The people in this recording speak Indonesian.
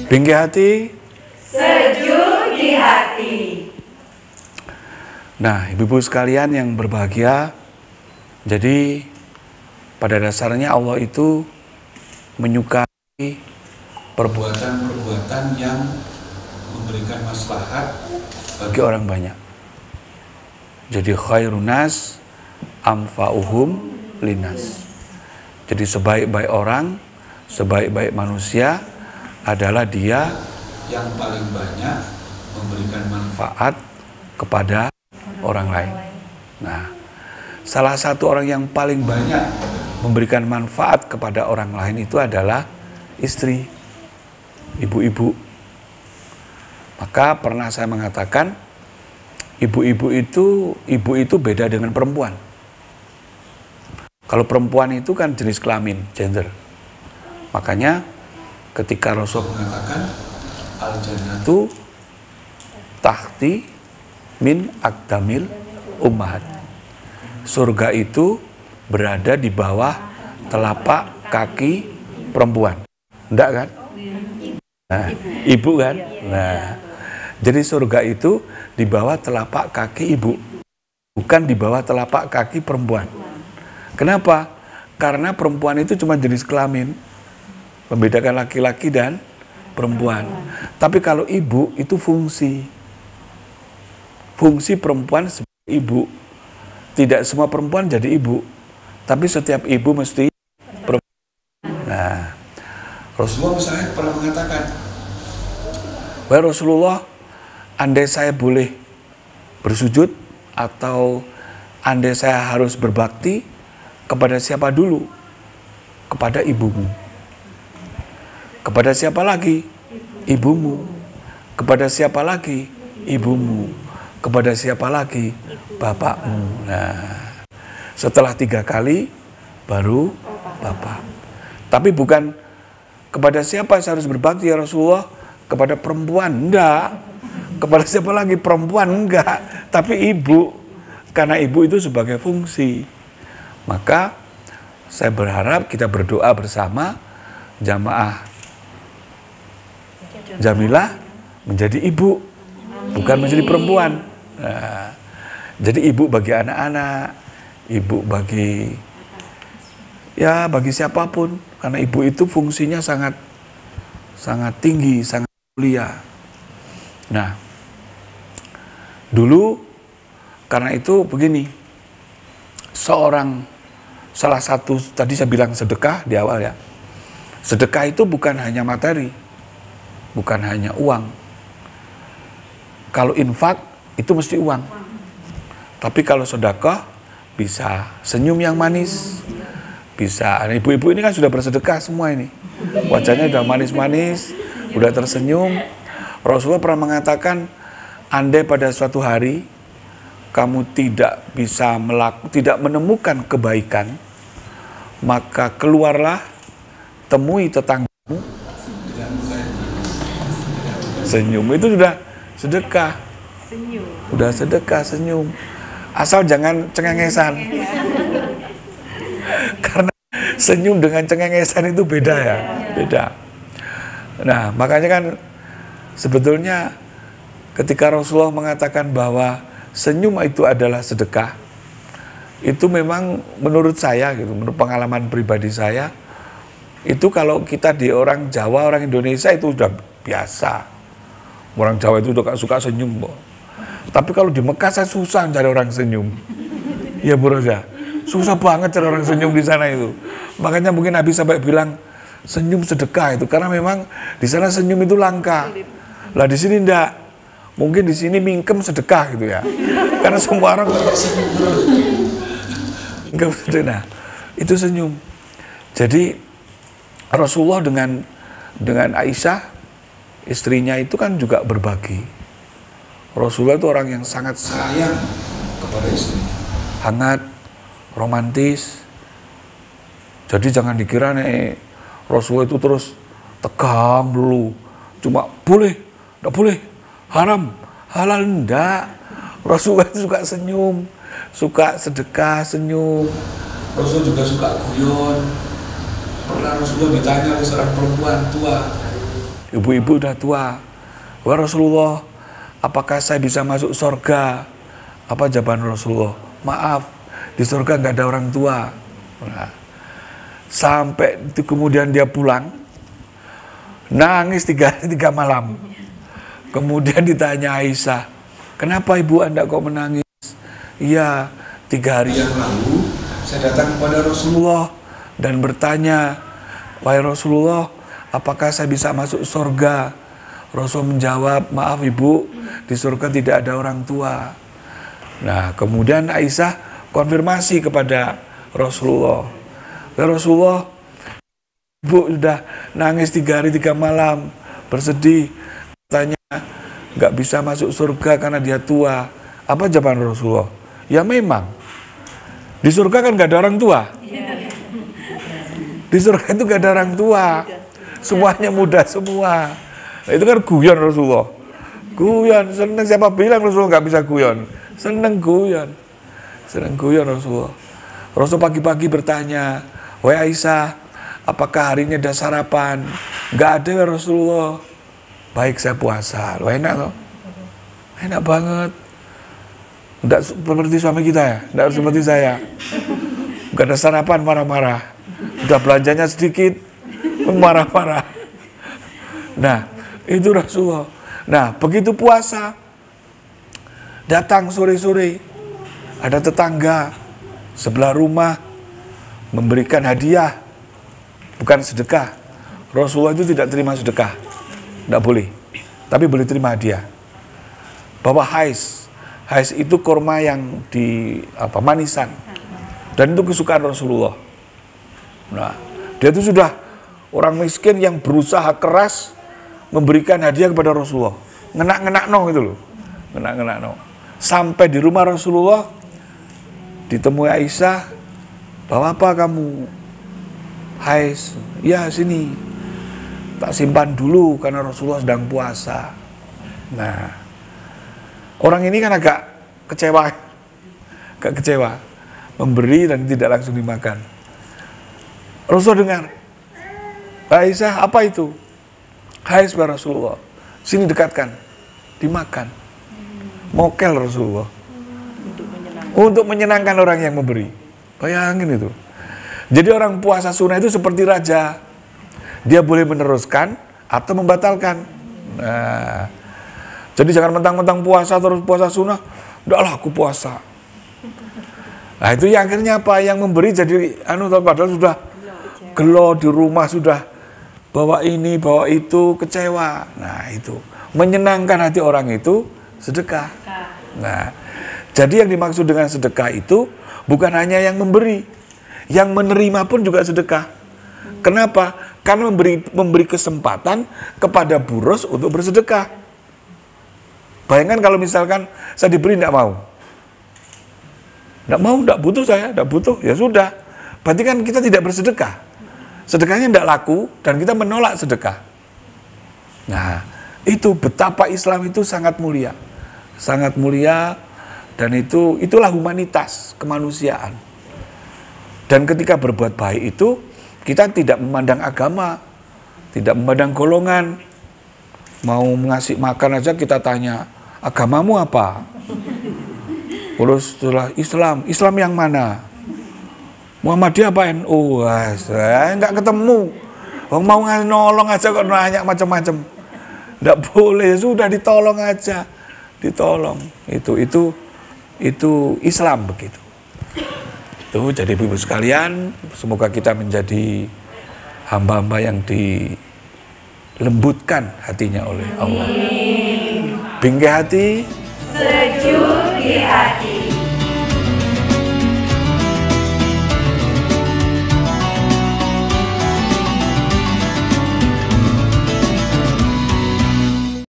Ringkih hati, sejuk di hati. Nah, ibu-ibu sekalian yang berbahagia, jadi pada dasarnya Allah itu menyukai perbuatan-perbuatan yang memberikan maslahat bagi orang banyak. Jadi khairun nas amfa'uhum linas. Jadi sebaik-baik orang, sebaik-baik manusia adalah dia yang paling banyak memberikan manfaat kepada orang lain. Nah, salah satu orang yang paling banyak memberikan manfaat kepada orang lain itu adalah istri, ibu-ibu. Maka pernah saya mengatakan, ibu itu beda dengan perempuan. Kalau perempuan itu kan jenis kelamin, gender. Makanya ketika Rasul mengatakan al-jannatu tahti min aqdamil ummahat. Surga itu berada di bawah telapak kaki perempuan. Enggak kan? Nah, ibu kan? Nah, jadi surga itu di bawah telapak kaki ibu, bukan di bawah telapak kaki perempuan. Kenapa? Karena perempuan itu cuma jenis kelamin, membedakan laki-laki dan perempuan. Tapi kalau ibu itu fungsi perempuan sebagai ibu. Tidak semua perempuan jadi ibu, tapi setiap ibu mesti perempuan. Nah, Rasulullah misalnya pernah mengatakan, wahai Rasulullah, andai saya boleh bersujud atau andai saya harus berbakti, kepada siapa dulu? Kepada ibumu. Kepada siapa lagi? Ibumu. Kepada siapa lagi? Ibumu. Kepada siapa lagi? Bapakmu. Nah, setelah 3 kali baru bapak. Tapi bukan kepada siapa saya harus berbakti ya Rasulullah? Kepada perempuan? Enggak. Kepada siapa lagi? Perempuan? Enggak. Tapi ibu. Karena ibu itu sebagai fungsi. Maka saya berharap kita berdoa bersama jamaah Jamilah menjadi ibu, bukan menjadi perempuan. Nah, jadi ibu bagi anak-anak, ibu bagi siapapun, karena ibu itu fungsinya sangat tinggi, sangat mulia. Nah, dulu karena itu begini, salah satu tadi saya bilang sedekah di awal ya. Sedekah itu bukan hanya materi, bukan hanya uang. Kalau infak itu mesti uang. Tapi kalau sedekah bisa senyum yang manis, bisa. Ibu-ibu ini kan sudah bersedekah semua ini. Wajahnya sudah manis-manis, sudah tersenyum. Rasulullah pernah mengatakan, andai pada suatu hari kamu tidak menemukan kebaikan, maka keluarlah, temui tetanggamu, senyum. Itu sudah sedekah. Udah sedekah, senyum. Asal jangan cengengesan. Karena senyum dengan cengengesan itu beda ya, beda. Nah, makanya kan sebetulnya ketika Rasulullah mengatakan bahwa senyum itu adalah sedekah, itu memang menurut saya gitu, menurut pengalaman pribadi saya, itu kalau kita di orang Jawa, orang Indonesia itu sudah biasa. Orang Jawa itu udah suka senyum, tapi kalau di Mekah saya susah cari orang senyum. Ya Bu Rosa, susah banget cari orang senyum di sana itu. Makanya mungkin Nabi sampai bilang senyum sedekah itu, karena memang di sana senyum itu langka. Lah di sini enggak. Mungkin di sini mingkem sedekah gitu ya. Karena semua orang enggak sedekah. Nah, itu senyum. Jadi Rasulullah dengan Aisyah istrinya itu kan juga berbagi. Rasulullah itu orang yang sangat sayang kepada istrinya. Hangat, romantis. Jadi jangan dikira nih Rasulullah itu terus tegang dulu. Cuma boleh, enggak boleh, haram, halal, enggak. Rasulullah itu suka senyum, suka sedekah, senyum. Rasulullah juga suka guyon. Pernah Rasulullah ditanya oleh seorang perempuan tua, ibu-ibu udah tua. Wahai Rasulullah, apakah saya bisa masuk surga? Apa jawaban Rasulullah? Maaf, di surga nggak ada orang tua. Nah, sampai itu kemudian dia pulang, nangis 3 malam. Kemudian ditanya Aisyah, kenapa ibu Anda kok menangis? Iya, 3 hari yang lalu saya datang kepada Rasulullah dan bertanya, wahai Rasulullah, apakah saya bisa masuk surga? Rasul menjawab, maaf ibu, di surga tidak ada orang tua. Nah, kemudian Aisyah konfirmasi kepada Rasulullah, wahai Rasulullah, ibu sudah nangis 3 hari 3 malam, bersedih, katanya nggak bisa masuk surga karena dia tua. Apa jawaban Rasulullah? Ya memang, di surga kan nggak ada orang tua. Di surga itu nggak ada orang tua, semuanya muda semua. Nah, itu kan guyon Rasulullah. Guyon, seneng, siapa bilang Rasulullah nggak bisa guyon? Seneng guyon Rasulullah. Rasul pagi-pagi bertanya, wahai Aisyah, apakah hari ini ada sarapan? Nggak ada ya Rasulullah. Baik, saya puasa. Wah, enak loh. Enak banget. Nggak seperti suami kita ya, nggak seperti saya. Nggak ada sarapan, marah-marah. Udah belanjanya sedikit, marah-marah. Nah, itu Rasulullah. Nah, begitu puasa, datang sore-sore, ada tetangga sebelah rumah memberikan hadiah, bukan sedekah. Rasulullah itu tidak terima sedekah, tidak boleh, tapi boleh terima hadiah. Bawa hais itu kurma yang manisan, dan itu kesukaan Rasulullah. Nah, dia itu sudah orang miskin yang berusaha keras memberikan hadiah kepada Rasulullah, ngenak gitu loh, ngenak. Sampai di rumah Rasulullah ditemui Aisyah, bawa apa kamu? Hais, ya sini, tak simpan dulu karena Rasulullah sedang puasa. Nah, orang ini kan agak kecewa, memberi dan tidak langsung dimakan. Rasul dengar, Aisyah, apa itu? Hai saudara Rasulullah, sini dekatkan, dimakan. Mokel Rasulullah untuk menyenangkan orang yang memberi. Bayangin itu. Jadi orang puasa sunnah itu seperti raja, dia boleh meneruskan atau membatalkan. Nah, jadi jangan mentang-mentang puasa terus puasa sunnah, udahlah aku puasa. Nah, itu yang akhirnya apa? Yang memberi jadi padahal sudah gelo di rumah, sudah bawa ini, bawa itu, kecewa. Nah, itu menyenangkan hati orang itu sedekah. Nah, jadi yang dimaksud dengan sedekah itu bukan hanya yang memberi, yang menerima pun juga sedekah. Kenapa? Karena memberi kesempatan kepada buros untuk bersedekah. Bayangkan kalau misalkan saya diberi tidak mau, tidak butuh saya, tidak butuh, ya sudah. Berarti kan kita tidak bersedekah. Sedekahnya tidak laku dan kita menolak sedekah. Nah, itu betapa Islam itu sangat mulia. Sangat mulia, dan itulah humanitas, kemanusiaan. Dan ketika berbuat baik itu, kita tidak memandang agama, tidak memandang golongan. Mau ngasih makan aja kita tanya, agamamu apa? Terus setelah Islam yang mana? Muhammadiyah apa NU? Enggak ketemu. Mau nolong aja kok nanya macam-macam. Enggak boleh, sudah ditolong aja. Ditolong. Itu Islam begitu. Itu jadi ibu sekalian, semoga kita menjadi hamba-hamba yang dilembutkan hatinya oleh Allah. Bingkai hati, sejuk di hati.